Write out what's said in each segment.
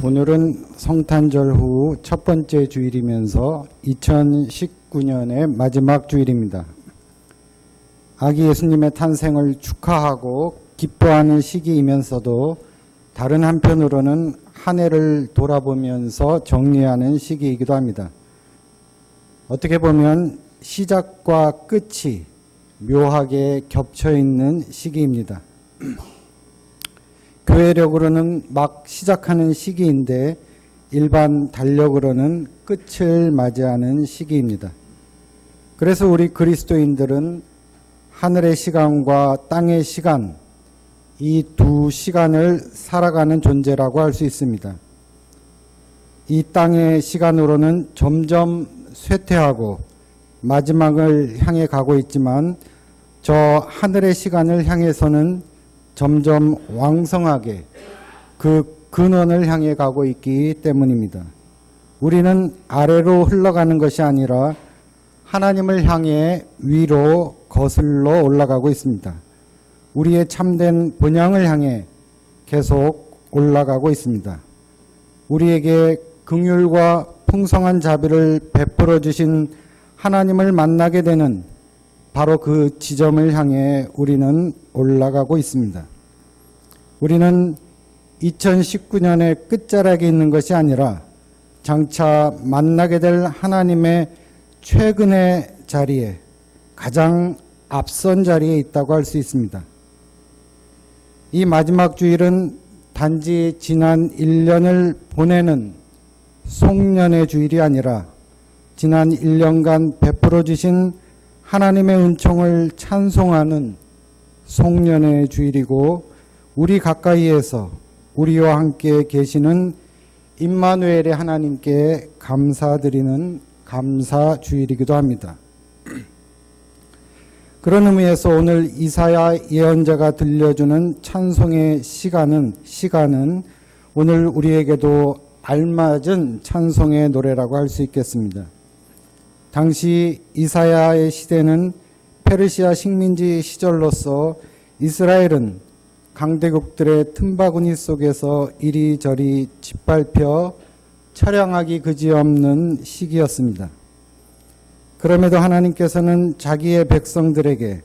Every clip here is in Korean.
오늘은 성탄절 후 첫 번째 주일이면서 2019년의 마지막 주일입니다. 아기 예수님의 탄생을 축하하고 기뻐하는 시기이면서도 다른 한편으로는 한 해를 돌아보면서 정리하는 시기이기도 합니다. 어떻게 보면 시작과 끝이 묘하게 겹쳐 있는 시기입니다. 교회력으로는 막 시작하는 시기인데 일반 달력으로는 끝을 맞이하는 시기입니다. 그래서 우리 그리스도인들은 하늘의 시간과 땅의 시간, 이 두 시간을 살아가는 존재라고 할 수 있습니다. 이 땅의 시간으로는 점점 쇠퇴하고 마지막을 향해 가고 있지만 저 하늘의 시간을 향해서는 점점 왕성하게 그 근원을 향해 가고 있기 때문입니다. 우리는 아래로 흘러가는 것이 아니라 하나님을 향해 위로 거슬러 올라가고 있습니다. 우리의 참된 본향을 향해 계속 올라가고 있습니다. 우리에게 긍휼과 풍성한 자비를 베풀어 주신 하나님을 만나게 되는 바로 그 지점을 향해 우리는 올라가고 있습니다. 우리는 2019년의 끝자락에 있는 것이 아니라 장차 만나게 될 하나님의 최근의 자리에, 가장 앞선 자리에 있다고 할 수 있습니다. 이 마지막 주일은 단지 지난 1년을 보내는 송년의 주일이 아니라 지난 1년간 베풀어 주신 하나님의 은총을 찬송하는 송년의 주일이고, 우리 가까이에서 우리와 함께 계시는 임마누엘의 하나님께 감사드리는 감사 주일이기도 합니다. 그런 의미에서 오늘 이사야 예언자가 들려주는 찬송의 시간은 오늘 우리에게도 알맞은 찬송의 노래라고 할 수 있겠습니다. 당시 이사야의 시대는 페르시아 식민지 시절로서 이스라엘은 강대국들의 틈바구니 속에서 이리저리 짓밟혀 처량하기 그지없는 시기였습니다. 그럼에도 하나님께서는 자기의 백성들에게,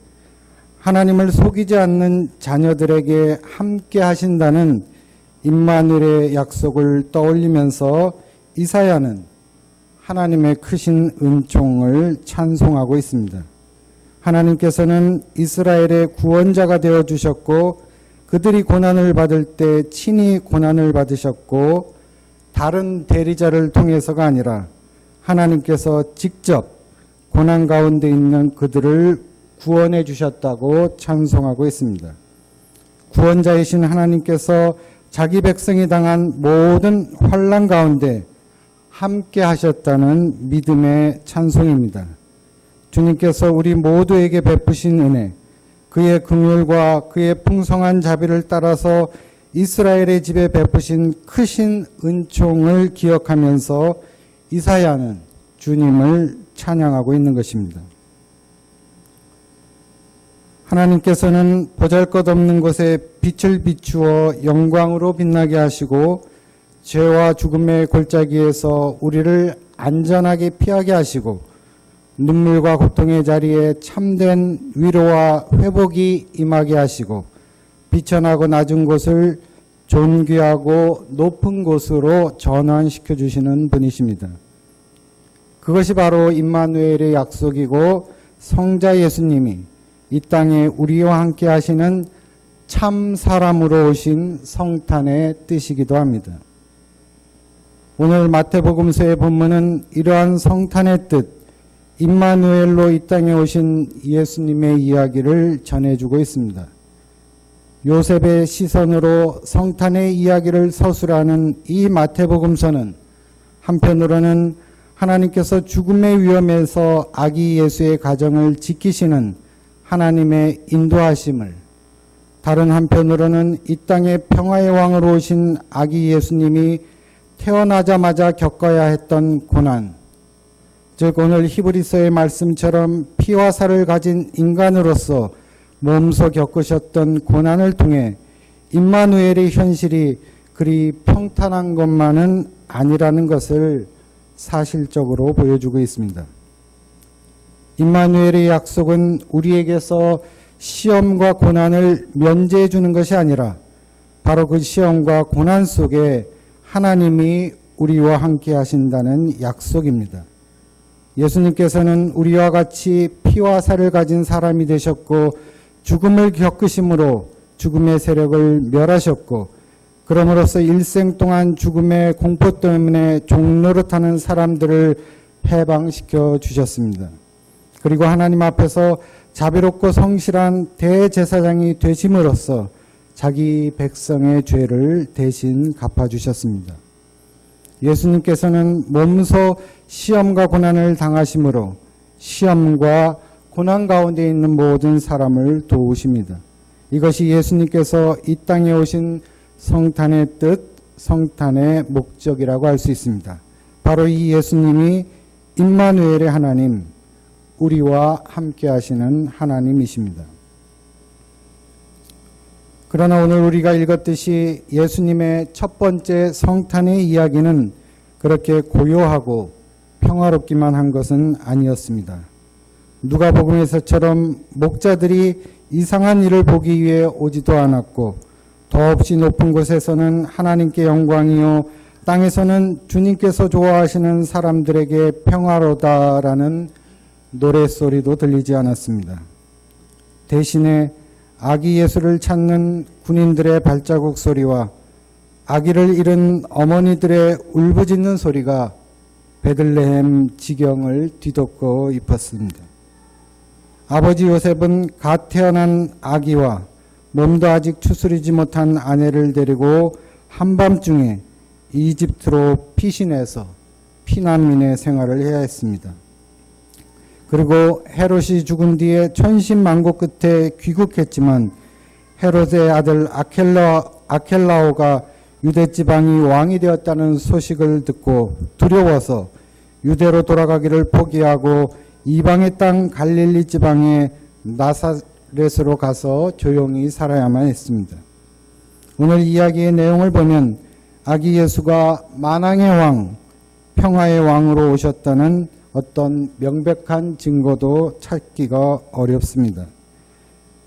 하나님을 속이지 않는 자녀들에게 함께 하신다는 임마누엘의 약속을 떠올리면서 이사야는 하나님의 크신 은총을 찬송하고 있습니다. 하나님께서는 이스라엘의 구원자가 되어주셨고, 그들이 고난을 받을 때 친히 고난을 받으셨고, 다른 대리자를 통해서가 아니라 하나님께서 직접 고난 가운데 있는 그들을 구원해 주셨다고 찬송하고 있습니다. 구원자이신 하나님께서 자기 백성이 당한 모든 환난 가운데 함께 하셨다는 믿음의 찬송입니다. 주님께서 우리 모두에게 베푸신 은혜, 그의 긍휼과 그의 풍성한 자비를 따라서 이스라엘의 집에 베푸신 크신 은총을 기억하면서 이사야는 주님을 찬양하고 있는 것입니다. 하나님께서는 보잘것없는 곳에 빛을 비추어 영광으로 빛나게 하시고 죄와 죽음의 골짜기에서 우리를 안전하게 피하게 하시고 눈물과 고통의 자리에 참된 위로와 회복이 임하게 하시고 비천하고 낮은 곳을 존귀하고 높은 곳으로 전환시켜 주시는 분이십니다. 그것이 바로 임마누엘의 약속이고 성자 예수님이 이 땅에 우리와 함께 하시는 참 사람으로 오신 성탄의 뜻이기도 합니다. 오늘 마태복음서의 본문은 이러한 성탄의 뜻, 임마누엘로 이 땅에 오신 예수님의 이야기를 전해주고 있습니다. 요셉의 시선으로 성탄의 이야기를 서술하는 이 마태복음서는 한편으로는 하나님께서 죽음의 위험에서 아기 예수의 가정을 지키시는 하나님의 인도하심을, 다른 한편으로는 이 땅에 평화의 왕으로 오신 아기 예수님이 태어나자마자 겪어야 했던 고난, 즉 오늘 히브리서의 말씀처럼 피와 살을 가진 인간으로서 몸소 겪으셨던 고난을 통해 임마누엘의 현실이 그리 평탄한 것만은 아니라는 것을 사실적으로 보여주고 있습니다. 임마누엘의 약속은 우리에게서 시험과 고난을 면제해 주는 것이 아니라 바로 그 시험과 고난 속에 하나님이 우리와 함께 하신다는 약속입니다. 예수님께서는 우리와 같이 피와 살을 가진 사람이 되셨고 죽음을 겪으심으로 죽음의 세력을 멸하셨고 그럼으로써 일생 동안 죽음의 공포 때문에 종노릇하는 사람들을 해방시켜 주셨습니다. 그리고 하나님 앞에서 자비롭고 성실한 대제사장이 되심으로써 자기 백성의 죄를 대신 갚아주셨습니다. 예수님께서는 몸소 시험과 고난을 당하심으로 시험과 고난 가운데 있는 모든 사람을 도우십니다. 이것이 예수님께서 이 땅에 오신 성탄의 뜻, 성탄의 목적이라고 할 수 있습니다. 바로 이 예수님이 임마누엘의 하나님, 우리와 함께 하시는 하나님이십니다. 그러나 오늘 우리가 읽었듯이 예수님의 첫 번째 성탄의 이야기는 그렇게 고요하고 평화롭기만 한 것은 아니었습니다. 누가복음에서처럼 목자들이 이상한 일을 보기 위해 오지도 않았고 더없이 높은 곳에서는 하나님께 영광이요 땅에서는 주님께서 좋아하시는 사람들에게 평화로다라는 노랫소리도 들리지 않았습니다. 대신에 아기 예수를 찾는 군인들의 발자국 소리와 아기를 잃은 어머니들의 울부짖는 소리가 베들레헴 지경을 뒤덮고 입었습니다. 아버지 요셉은 갓 태어난 아기와 몸도 아직 추스리지 못한 아내를 데리고 한밤중에 이집트로 피신해서 피난민의 생활을 해야 했습니다. 그리고 헤롯이 죽은 뒤에 천신만고 끝에 귀국했지만 헤롯의 아들 아켈라오가 유대 지방이 왕이 되었다는 소식을 듣고 두려워서 유대로 돌아가기를 포기하고 이방의 땅 갈릴리 지방의 나사렛으로 가서 조용히 살아야만 했습니다. 오늘 이야기의 내용을 보면 아기 예수가 만왕의 왕, 평화의 왕으로 오셨다는 어떤 명백한 증거도 찾기가 어렵습니다.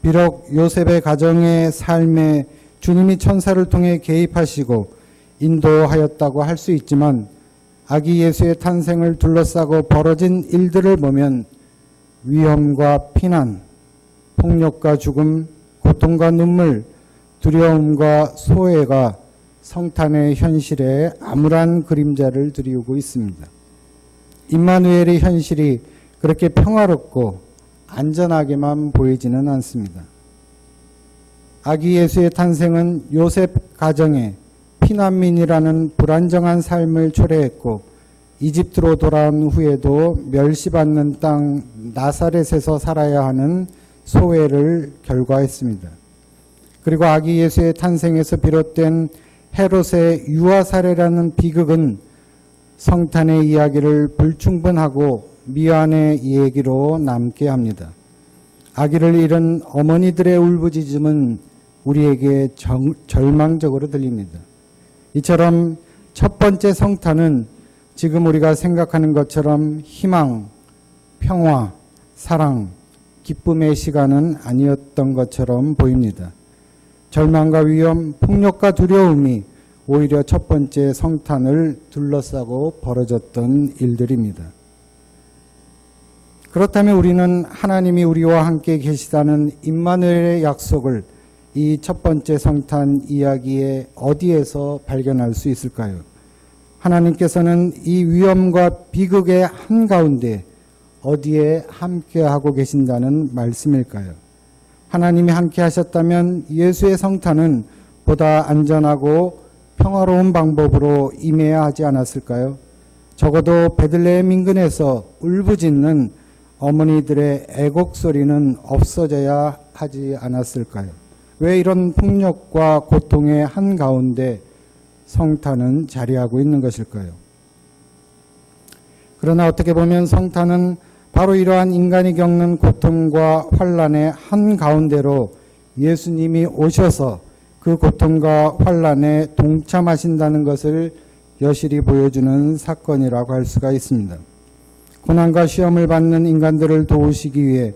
비록 요셉의 가정의 삶에 주님이 천사를 통해 개입하시고 인도하였다고 할 수 있지만 아기 예수의 탄생을 둘러싸고 벌어진 일들을 보면 위험과 피난, 폭력과 죽음, 고통과 눈물, 두려움과 소외가 성탄의 현실에 암울한 그림자를 드리우고 있습니다. 임마누엘의 현실이 그렇게 평화롭고 안전하게만 보이지는 않습니다. 아기 예수의 탄생은 요셉 가정에 피난민이라는 불안정한 삶을 초래했고 이집트로 돌아온 후에도 멸시받는 땅 나사렛에서 살아야 하는 소외를 결과했습니다. 그리고 아기 예수의 탄생에서 비롯된 헤롯의 유아 살해라는 비극은 성탄의 이야기를 불충분하고 미완의 얘기로 남게 합니다. 아기를 잃은 어머니들의 울부짖음은 우리에게 절망적으로 들립니다. 이처럼 첫 번째 성탄은 지금 우리가 생각하는 것처럼 희망, 평화, 사랑, 기쁨의 시간은 아니었던 것처럼 보입니다. 절망과 위험, 폭력과 두려움이 오히려 첫 번째 성탄을 둘러싸고 벌어졌던 일들입니다. 그렇다면 우리는 하나님이 우리와 함께 계시다는 임마누엘의 약속을 이 첫 번째 성탄 이야기에 어디에서 발견할 수 있을까요? 하나님께서는 이 위험과 비극의 한가운데 어디에 함께하고 계신다는 말씀일까요? 하나님이 함께 하셨다면 예수의 성탄은 보다 안전하고 평화로운 방법으로 임해야 하지 않았을까요? 적어도 베들레헴 인근에서 울부짖는 어머니들의 애곡 소리는 없어져야 하지 않았을까요? 왜 이런 폭력과 고통의 한가운데 성탄은 자리하고 있는 것일까요? 그러나 어떻게 보면 성탄은 바로 이러한 인간이 겪는 고통과 환난의 한가운데로 예수님이 오셔서 그 고통과 환난에 동참하신다는 것을 여실히 보여주는 사건이라고 할 수가 있습니다. 고난과 시험을 받는 인간들을 도우시기 위해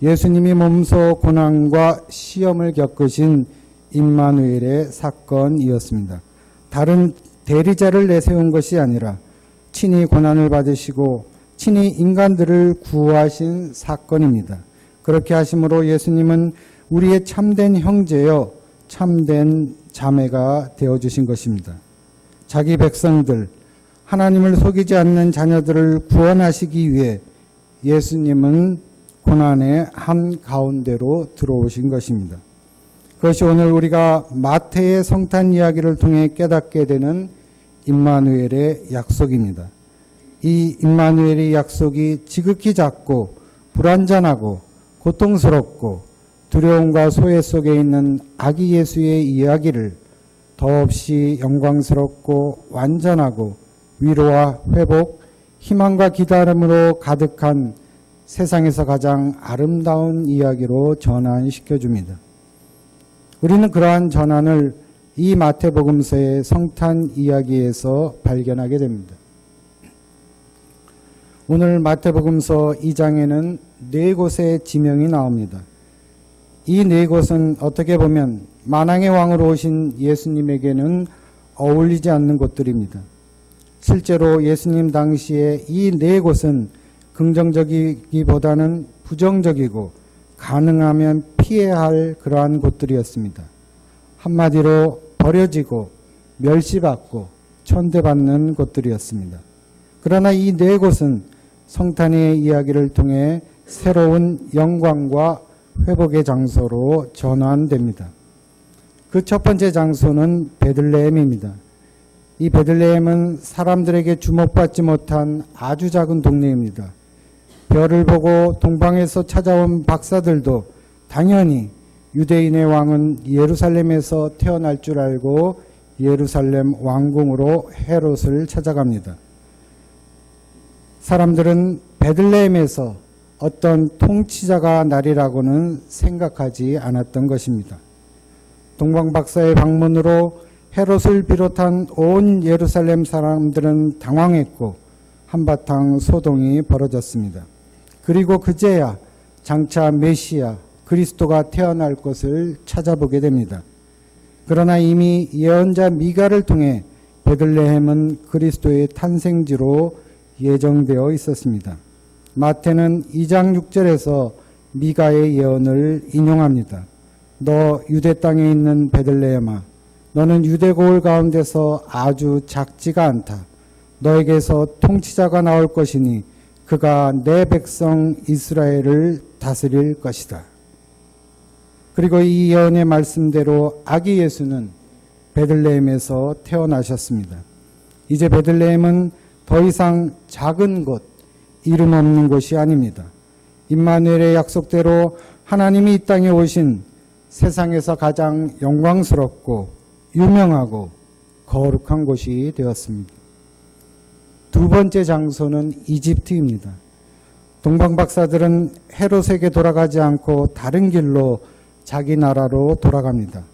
예수님이 몸소 고난과 시험을 겪으신 임마누엘의 사건이었습니다. 다른 대리자를 내세운 것이 아니라 친히 고난을 받으시고 친히 인간들을 구하신 사건입니다. 그렇게 하심으로 예수님은 우리의 참된 형제여 참된 자매가 되어주신 것입니다. 자기 백성들, 하나님을 속이지 않는 자녀들을 구원하시기 위해 예수님은 고난의 한가운데로 들어오신 것입니다. 그것이 오늘 우리가 마태의 성탄 이야기를 통해 깨닫게 되는 임마누엘의 약속입니다. 이 임마누엘의 약속이 지극히 작고 불완전하고 고통스럽고 두려움과 소외 속에 있는 아기 예수의 이야기를 더없이 영광스럽고 완전하고 위로와 회복, 희망과 기다림으로 가득한 세상에서 가장 아름다운 이야기로 전환시켜 줍니다. 우리는 그러한 전환을 이 마태복음서의 성탄 이야기에서 발견하게 됩니다. 오늘 마태복음서 2장에는 4곳의 지명이 나옵니다. 이 4곳은 어떻게 보면 만왕의 왕으로 오신 예수님에게는 어울리지 않는 곳들입니다. 실제로 예수님 당시에 이 4곳은 긍정적이기보다는 부정적이고 가능하면 피해야 할 그러한 곳들이었습니다. 한마디로 버려지고 멸시받고 천대받는 곳들이었습니다. 그러나 이 4곳은 성탄의 이야기를 통해 새로운 영광과 회복의 장소로 전환됩니다. 그 첫 번째 장소는 베들레헴입니다. 이 베들레헴은 사람들에게 주목받지 못한 아주 작은 동네입니다. 별을 보고 동방에서 찾아온 박사들도 당연히 유대인의 왕은 예루살렘에서 태어날 줄 알고 예루살렘 왕궁으로 헤롯을 찾아갑니다. 사람들은 베들레헴에서 어떤 통치자가 나리라고는 생각하지 않았던 것입니다. 동방박사의 방문으로 헤롯을 비롯한 온 예루살렘 사람들은 당황했고 한바탕 소동이 벌어졌습니다. 그리고 그제야 장차 메시아 그리스도가 태어날 것을 찾아보게 됩니다. 그러나 이미 예언자 미가를 통해 베들레헴은 그리스도의 탄생지로 예정되어 있었습니다. 마태는 2장 6절에서 미가의 예언을 인용합니다. 너 유대 땅에 있는 베들레헴아, 너는 유대 고을 가운데서 아주 작지가 않다. 너에게서 통치자가 나올 것이니 그가 내 백성 이스라엘을 다스릴 것이다. 그리고 이 예언의 말씀대로 아기 예수는 베들레헴에서 태어나셨습니다. 이제 베들레헴은 더 이상 작은 곳, 이름 없는 곳이 아닙니다. 임마누엘의 약속대로 하나님이 이 땅에 오신 세상에서 가장 영광스럽고 유명하고 거룩한 곳이 되었습니다. 두 번째 장소는 이집트입니다. 동방박사들은 헤롯에게 돌아가지 않고 다른 길로 자기 나라로 돌아갑니다.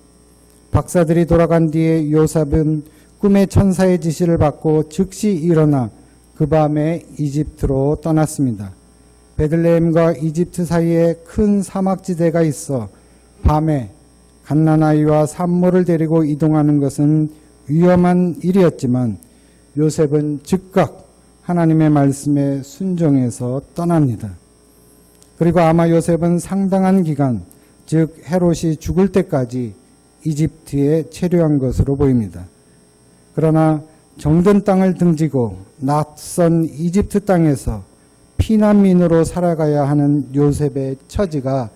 박사들이 돌아간 뒤에 요셉은 꿈의 천사의 지시를 받고 즉시 일어나 그 밤에 이집트로 떠났습니다. 베들레헴과 이집트 사이에 큰 사막지대가 있어 밤에 갓난아이와 산모를 데리고 이동하는 것은 위험한 일이었지만 요셉은 즉각 하나님의 말씀에 순종해서 떠납니다. 그리고 아마 요셉은 상당한 기간, 즉 헤롯이 죽을 때까지 이집트에 체류한 것으로 보입니다. 그러나 정든 땅을 등지고 낯선 이집트 땅에서 피난민으로 살아가야 하는 요셉의 처지가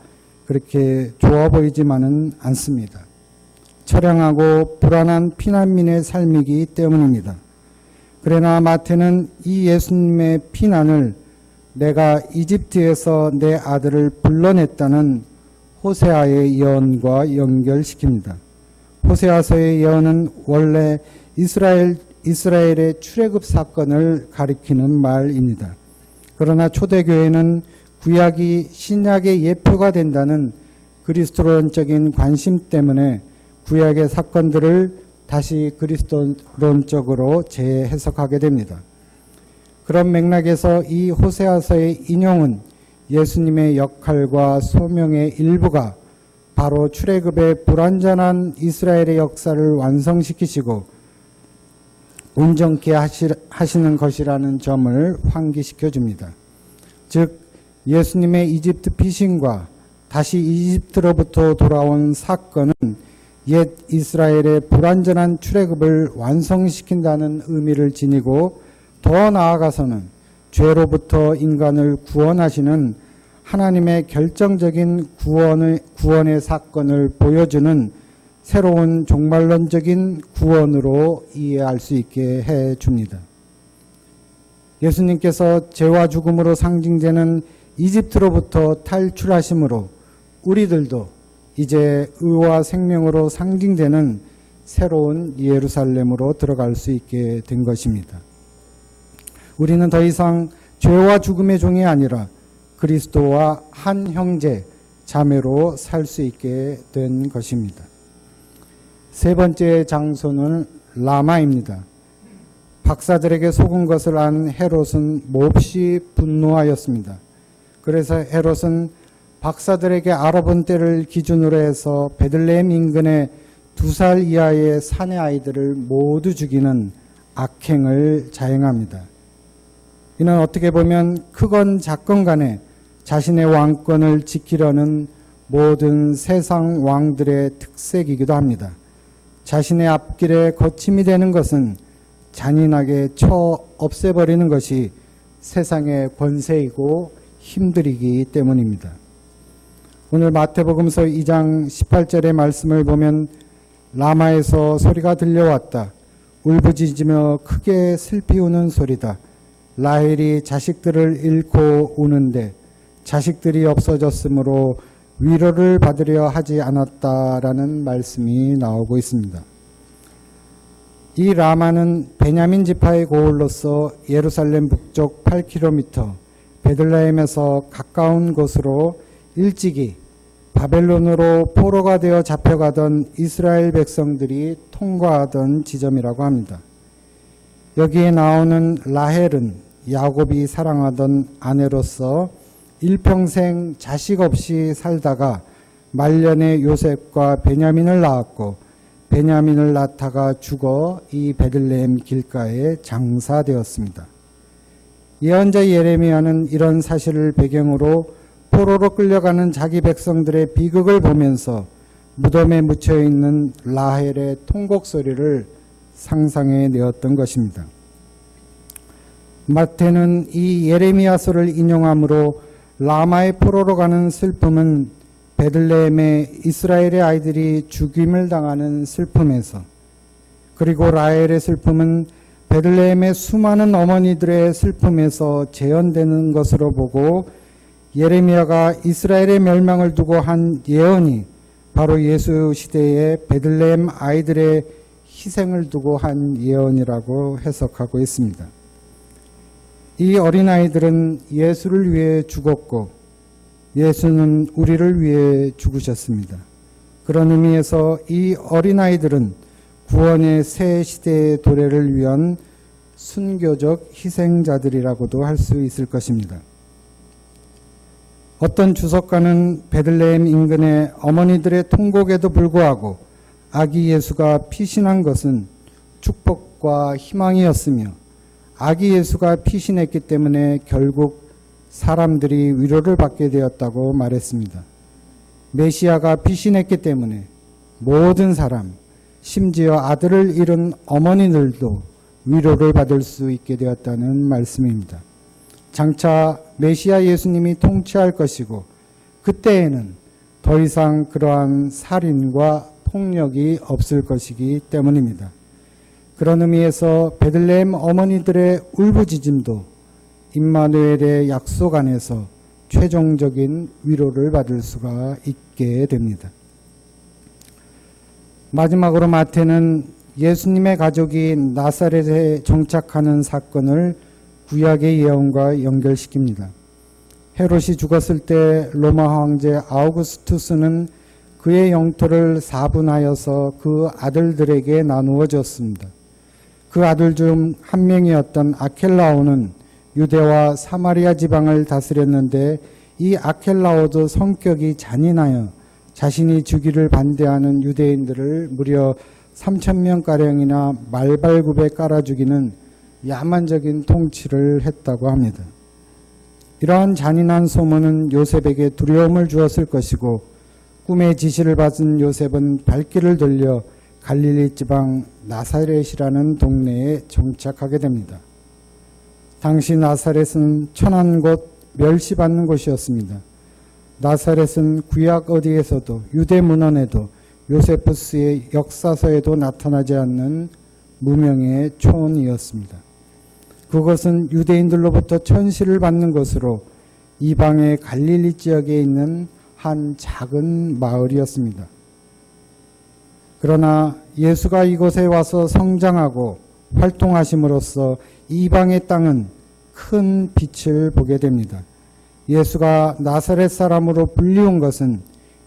그렇게 좋아 보이지만은 않습니다. 처량하고 불안한 피난민의 삶이기 때문입니다. 그러나 마태는 이 예수님의 피난을 내가 이집트에서 내 아들을 불러냈다는 호세아의 예언과 연결시킵니다. 호세아서의 예언은 원래 이스라엘의 출애굽 사건을 가리키는 말입니다. 그러나 초대교회는 구약이 신약의 예표가 된다는 그리스도론적인 관심 때문에 구약의 사건들을 다시 그리스도론적으로 재해석하게 됩니다. 그런 맥락에서 이 호세아서의 인용은 예수님의 역할과 소명의 일부가 바로 출애굽의 불완전한 이스라엘의 역사를 완성시키시고 온전케 하시는 것이라는 점을 환기시켜 줍니다. 즉 예수님의 이집트 피신과 다시 이집트로부터 돌아온 사건은 옛 이스라엘의 불완전한 출애굽을 완성시킨다는 의미를 지니고 더 나아가서는 죄로부터 인간을 구원하시는 하나님의 결정적인 구원의 사건을 보여주는 새로운 종말론적인 구원으로 이해할 수 있게 해 줍니다. 예수님께서 죄와 죽음으로 상징되는 이집트로부터 탈출하심으로 우리들도 이제 의와 생명으로 상징되는 새로운 예루살렘으로 들어갈 수 있게 된 것입니다. 우리는 더 이상 죄와 죽음의 종이 아니라 그리스도와 한 형제, 자매로 살 수 있게 된 것입니다. 세 번째 장소는 라마입니다. 박사들에게 속은 것을 안 헤롯은 몹시 분노하였습니다. 그래서 헤롯은 박사들에게 알아본 때를 기준으로 해서 베들레헴 인근의 2살 이하의 사내 아이들을 모두 죽이는 악행을 자행합니다. 이는 어떻게 보면 크건 작건 간에 자신의 왕권을 지키려는 모든 세상 왕들의 특색이기도 합니다. 자신의 앞길에 거침이 되는 것은 잔인하게 쳐 없애버리는 것이 세상의 권세이고 힘들이기 때문입니다. 오늘 마태복음서 2장 18절의 말씀을 보면 라마에서 소리가 들려왔다. 울부짖으며 크게 슬피 우는 소리다. 라헬이 자식들을 잃고 우는데 자식들이 없어졌으므로 위로를 받으려 하지 않았다라는 말씀이 나오고 있습니다. 이 라마는 베냐민 지파의 고을로서 예루살렘 북쪽 8km 베들레헴에서 가까운 곳으로 일찍이 바벨론으로 포로가 되어 잡혀가던 이스라엘 백성들이 통과하던 지점이라고 합니다. 여기에 나오는 라헬은 야곱이 사랑하던 아내로서 일평생 자식 없이 살다가 말년에 요셉과 베냐민을 낳았고 베냐민을 낳다가 죽어 이 베들레헴 길가에 장사되었습니다. 예언자 예레미야는 이런 사실을 배경으로 포로로 끌려가는 자기 백성들의 비극을 보면서 무덤에 묻혀있는 라헬의 통곡 소리를 상상해 내었던 것입니다. 마태는 이 예레미야서를 인용함으로 라마의 포로로 가는 슬픔은 베들레헴의 이스라엘의 아이들이 죽임을 당하는 슬픔에서, 그리고 라헬의 슬픔은 베들레헴의 수많은 어머니들의 슬픔에서 재현되는 것으로 보고, 예레미야가 이스라엘의 멸망을 두고 한 예언이 바로 예수 시대의 베들레헴 아이들의 희생을 두고 한 예언이라고 해석하고 있습니다. 이 어린아이들은 예수를 위해 죽었고 예수는 우리를 위해 죽으셨습니다. 그런 의미에서 이 어린아이들은 구원의 새 시대의 도래를 위한 순교적 희생자들이라고도 할 수 있을 것입니다. 어떤 주석가는 베들레헴 인근의 어머니들의 통곡에도 불구하고 아기 예수가 피신한 것은 축복과 희망이었으며 아기 예수가 피신했기 때문에 결국 사람들이 위로를 받게 되었다고 말했습니다. 메시아가 피신했기 때문에 모든 사람, 심지어 아들을 잃은 어머니들도 위로를 받을 수 있게 되었다는 말씀입니다. 장차 메시아 예수님이 통치할 것이고 그때에는 더 이상 그러한 살인과 폭력이 없을 것이기 때문입니다. 그런 의미에서 베들레헴 어머니들의 울부짖음도 임마누엘의 약속 안에서 최종적인 위로를 받을 수가 있게 됩니다. 마지막으로 마태는 예수님의 가족이 나사렛에 정착하는 사건을 구약의 예언과 연결시킵니다. 헤롯이 죽었을 때 로마 황제 아우구스투스는 그의 영토를 4분하여서 그 아들들에게 나누어 줬습니다. 그 아들 중 한 명이었던 아켈라오는 유대와 사마리아 지방을 다스렸는데 이 아켈라오도 성격이 잔인하여 자신이 주기를 반대하는 유대인들을 무려 3,000명가량이나 말발굽에 깔아 죽이는 야만적인 통치를 했다고 합니다. 이러한 잔인한 소문은 요셉에게 두려움을 주었을 것이고 꿈의 지시를 받은 요셉은 발길을 돌려 갈릴리 지방 나사렛이라는 동네에 정착하게 됩니다. 당시 나사렛은 천한 곳 멸시받는 곳이었습니다. 나사렛은 구약 어디에서도 유대 문헌에도 요세푸스의 역사서에도 나타나지 않는 무명의 촌이었습니다. 그것은 유대인들로부터 천시를 받는 것으로 이방의 갈릴리 지역에 있는 한 작은 마을이었습니다. 그러나 예수가 이곳에 와서 성장하고 활동하심으로써 이방의 땅은 큰 빛을 보게 됩니다. 예수가 나사렛 사람으로 불리운 것은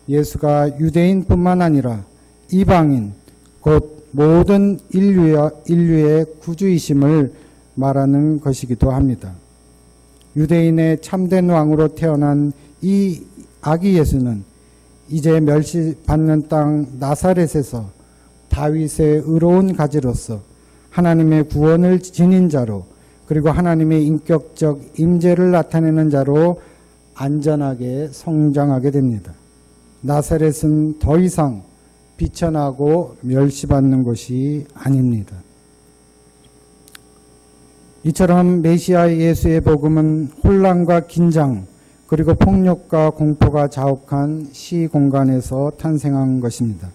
예수가 유대인뿐만 아니라 이방인 곧 모든 인류의 구주이심을 말하는 것이기도 합니다. 유대인의 참된 왕으로 태어난 이 아기 예수는 이제 멸시받는 땅 나사렛에서 다윗의 의로운 가지로서 하나님의 구원을 지닌 자로 그리고 하나님의 인격적 임재를 나타내는 자로 안전하게 성장하게 됩니다. 나사렛은 더 이상 비천하고 멸시받는 곳이 아닙니다. 이처럼 메시아 예수의 복음은 혼란과 긴장 그리고 폭력과 공포가 자욱한 시공간에서 탄생한 것입니다.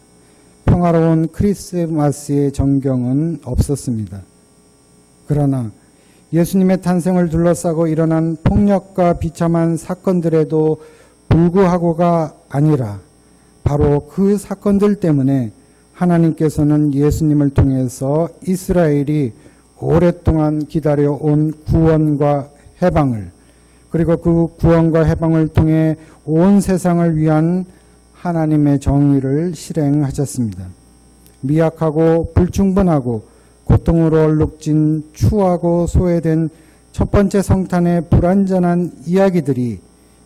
평화로운 크리스마스의 전경은 없었습니다. 그러나 예수님의 탄생을 둘러싸고 일어난 폭력과 비참한 사건들에도 불구하고가 아니라 바로 그 사건들 때문에 하나님께서는 예수님을 통해서 이스라엘이 오랫동안 기다려온 구원과 해방을 그리고 그 구원과 해방을 통해 온 세상을 위한 하나님의 정의를 실행하셨습니다. 미약하고 불충분하고 고통으로 얼룩진 추하고 소외된 첫 번째 성탄의 불완전한 이야기들이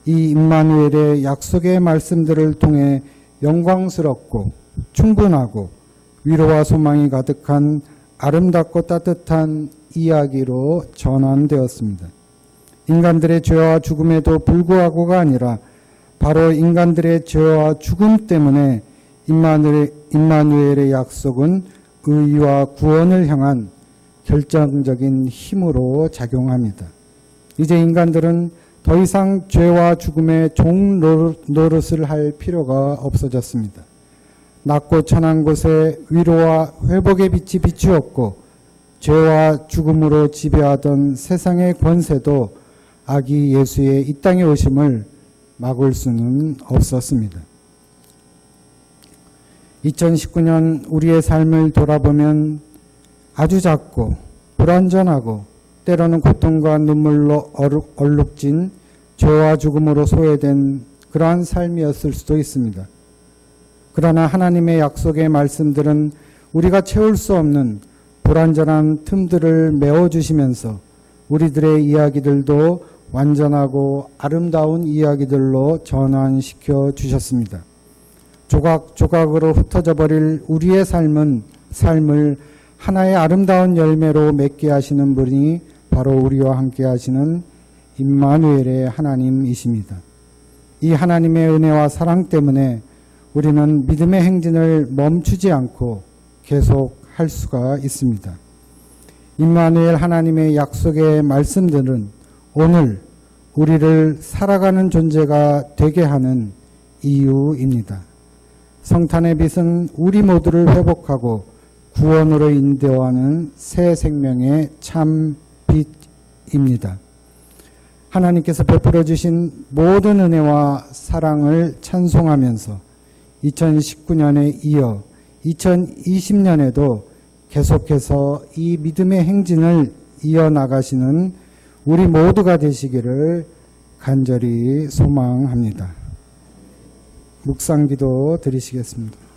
이 임마누엘의 약속의 말씀들을 통해 영광스럽고 충분하고 위로와 소망이 가득한 아름답고 따뜻한 이야기로 전환되었습니다. 인간들의 죄와 죽음에도 불구하고가 아니라 바로 인간들의 죄와 죽음 때문에 임마누엘의 약속은 의와 구원을 향한 결정적인 힘으로 작용합니다. 이제 인간들은 더 이상 죄와 죽음의 종 노릇을 할 필요가 없어졌습니다. 낮고 천한 곳에 위로와 회복의 빛이 비추었고 죄와 죽음으로 지배하던 세상의 권세도 아기 예수의 이 땅에 오심을 막을 수는 없었습니다. 2019년 우리의 삶을 돌아보면 아주 작고 불완전하고 때로는 고통과 눈물로 얼룩진 죄와 죽음으로 소외된 그러한 삶이었을 수도 있습니다. 그러나 하나님의 약속의 말씀들은 우리가 채울 수 없는 불완전한 틈들을 메워주시면서 우리들의 이야기들도 완전하고 아름다운 이야기들로 전환시켜 주셨습니다. 조각조각으로 흩어져 버릴 우리의 삶을 하나의 아름다운 열매로 맺게 하시는 분이 바로 우리와 함께 하시는 임마누엘의 하나님이십니다. 이 하나님의 은혜와 사랑 때문에 우리는 믿음의 행진을 멈추지 않고 계속할 수가 있습니다. 임마누엘 하나님의 약속의 말씀들은 오늘 우리를 살아가는 존재가 되게 하는 이유입니다. 성탄의 빛은 우리 모두를 회복하고 구원으로 인도하는 새 생명의 참 빛입니다. 하나님께서 베풀어 주신 모든 은혜와 사랑을 찬송하면서 2019년에 이어 2020년에도 계속해서 이 믿음의 행진을 이어나가시는 우리 모두가 되시기를 간절히 소망합니다. 묵상기도 드리시겠습니다.